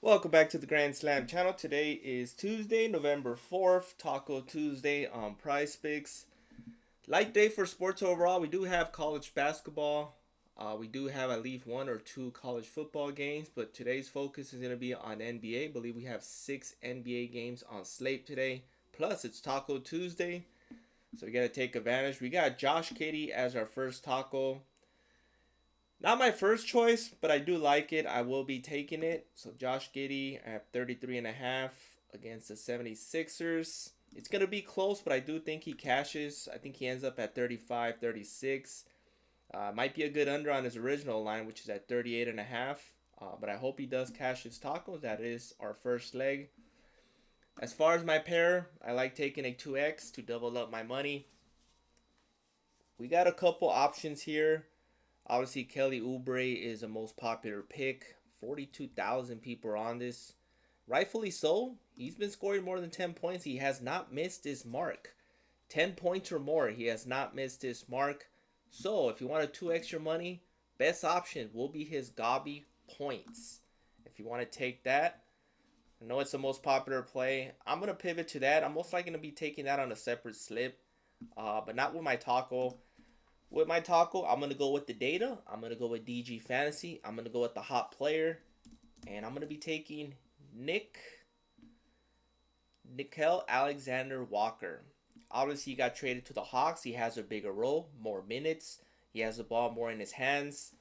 Welcome back to the Grand Slam channel. Today is Tuesday, November 4th, Taco Tuesday on PrizePicks. Light day for sports overall. We do have college basketball. We do have at least one or two college football games, but today's focus is going to be on NBA. I believe we have 6 NBA games on slate today. Plus, it's Taco Tuesday, so we got to take advantage. We got Josh Kitty as our first taco. Not my first choice, but I do like it. I will be taking it. So Josh Giddey at 33.5 against the 76ers. It's going to be close, but I do think he cashes. I think he ends up at 35, 36. Might be a good under on his original line, which is at 38.5. But I hope he does cash his tacos. That is our first leg. As far as my pair, I like taking a 2x to double up my money. We got a couple options here. Obviously, Kelly Oubre is the most popular pick. 42,000 people are on this. Rightfully so. He's been scoring more than 10 points. He has not missed this mark. 10 points or more. He has not missed this mark. So, if you want to 2x your money, best option will be his Gobby points. If you want to take that, I know it's the most popular play. I'm going to pivot to that. I'm most likely going to be taking that on a separate slip, but not with my taco. With my taco, I'm going to go with the data. I'm going to go with DG Fantasy. I'm going to go with the hot player. And I'm going to be taking Nickeil Alexander-Walker. Obviously, he got traded to the Hawks. He has a bigger role, more minutes. He has the ball more in his hands.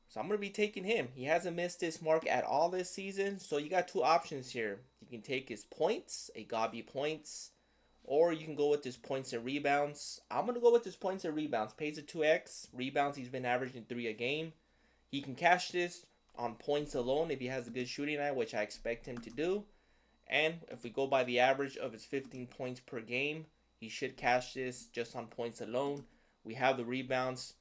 So I'm going to be taking him. He hasn't missed this mark at all this season. So you got two options here. You can take his points, a Gobby points, or you can go with his points and rebounds. I'm going to go with his points and rebounds. Pays a 2x. Rebounds, he's been averaging 3 a game. He can cash this on points alone if he has a good shooting night, which I expect him to do. And if we go by the average of his 15 points per game, he should cash this just on points alone. We have the rebounds.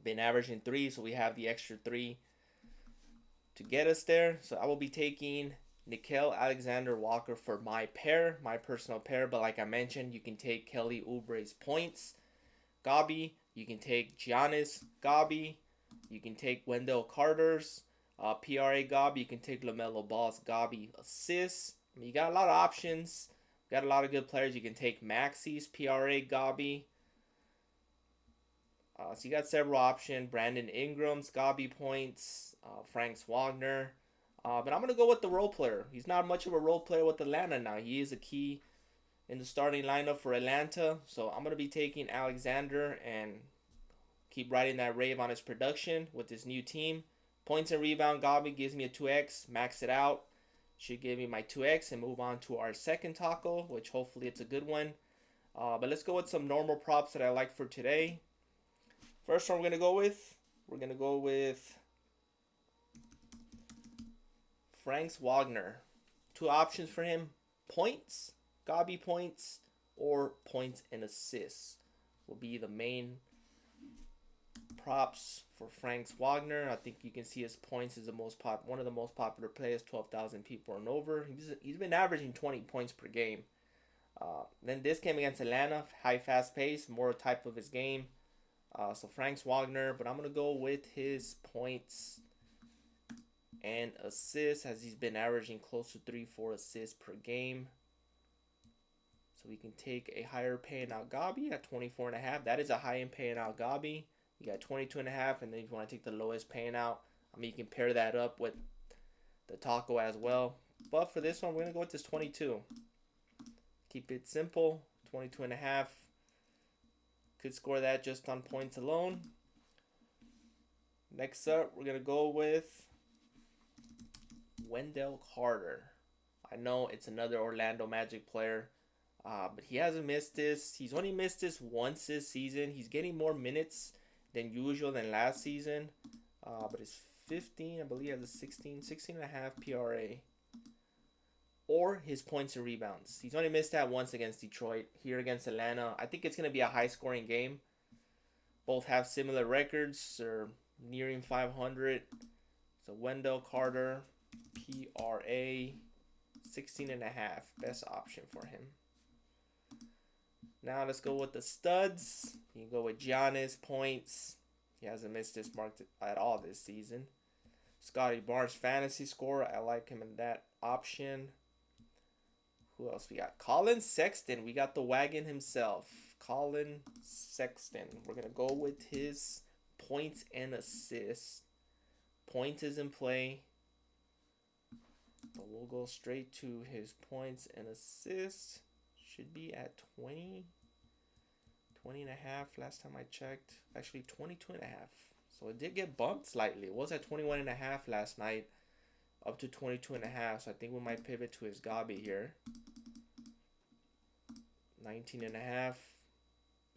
Been averaging 3, so we have the extra 3 to get us there. So I will be taking Nickeil Alexander-Walker for my pair, my personal pair. But like I mentioned, you can take Kelly Oubre's points, Gobby. You can take Giannis Gobby. You can take Wendell Carter's PRA Gobby. You can take LaMelo Ball's Gobby assists. I mean, you got a lot of options. Got a lot of good players. You can take Maxi's PRA Gobby. So you got several options. Brandon Ingram's Gobby points. Frank Wagner. But I'm going to go with the role player. He's not much of a role player with Atlanta now. He is a key in the starting lineup for Atlanta. So I'm going to be taking Alexander and keep riding that rave on his production with this new team. Points and rebound, Gobby gives me a 2x. Max it out. Should give me my 2x and move on to our second taco, which hopefully it's a good one. But let's go with some normal props that I like for today. First one we're going to go with Frank Wagner. Two options for him. Points, Gobby points, or points and assists will be the main props for Frank Wagner. I think you can see his points is one of the most popular players, 12,000 people and over. He's been averaging 20 points per game. Then this game against Atlanta, high fast pace, more type of his game. So Frank Wagner, but I'm going to go with his points and assists as he's been averaging close to 3-4 assists per game. So we can take a higher paying out Gobby at 24.5. That is a high end paying out Gobby. You got 22.5, and then if you want to take the lowest paying out, I mean, you can pair that up with the taco as well. But for this one, we're going to go with this 22. Keep it simple, 22.5. Could score that just on points alone. Next up, we're going to go with Wendell Carter. I know it's another Orlando Magic player, but he hasn't missed this. He's only missed this once this season. He's getting more minutes than usual than last season, but it's 15, I believe he has a 16.5 PRA. Or his points and rebounds. He's only missed that once against Detroit. Here against Atlanta, I think it's going to be a high-scoring game. Both have similar records. They're nearing 500. So Wendell Carter, PRA, 16.5. Best option for him. Now let's go with the studs. You can go with Giannis points. He hasn't missed this mark at all this season. Scotty Barnes fantasy score. I like him in that option. Who else we got? Colin Sexton. We got the wagon himself. Colin Sexton. We're going to go with his points and assists. Points is in play. But we'll go straight to his points and assists. Should be at 20. 20 and a half last time I checked. Actually 22 and a half. So it did get bumped slightly. It was at 21 and a half last night. Up to 22 and a half. So I think we might pivot to his Gabi here. 19 and a half.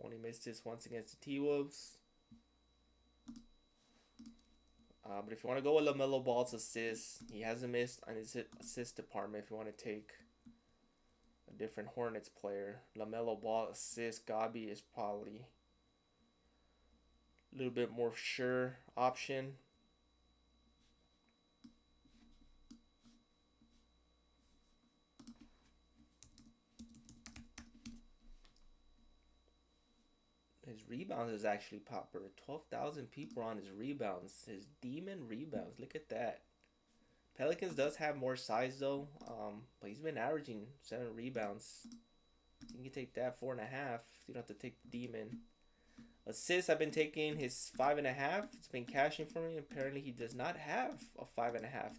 Only missed this once against the T-Wolves. But if you want to go with LaMelo Ball's assists, he hasn't missed on his assist department. If you want to take a different Hornets player, LaMelo Ball assist, Gabi is probably a little bit more sure option. His rebounds is actually popular. 12,000 people on his rebounds. His demon rebounds. Look at that. Pelicans does have more size though. But he's been averaging 7 rebounds. You can take that 4.5. You don't have to take the demon. Assists, I've been taking his 5.5. It's been cashing for me. Apparently he does not have a 5.5.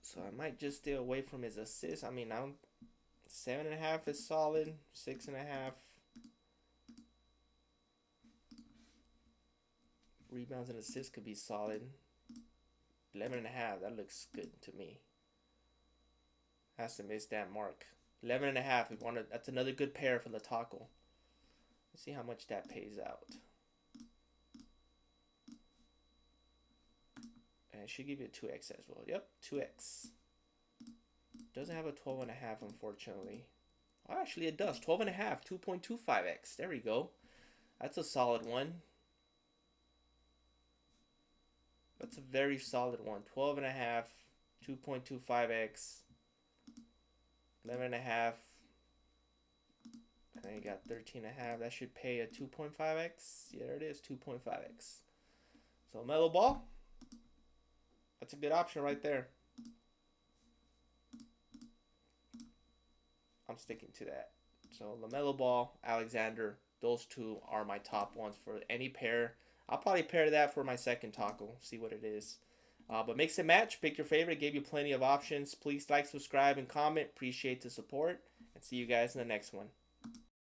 So I might just stay away from his assists. I mean, I'm 7.5 is solid. 6.5. Rebounds and assists could be solid. 11.5. That looks good to me. Has to miss that mark. 11.5. We want to. That's another good pair for the taco. Let's see how much that pays out. And it should give you a 2x as well. Yep, 2x. Doesn't have a 12.5, unfortunately. Oh, actually, it does. 12.5, 2.25x. There we go. That's a solid one. That's a very solid one. 12.5, 2.25x, 11.5. And then you got 13.5. That should pay a 2.5x. Yeah, there it is, 2.5x. So LaMelo Ball. That's a good option right there. I'm sticking to that. So LaMelo Ball, Alexander, those two are my top ones for any pair. I'll probably pair that for my second taco. See what it is. But mix and match. Pick your favorite. Gave you plenty of options. Please like, subscribe, and comment. Appreciate the support. And see you guys in the next one.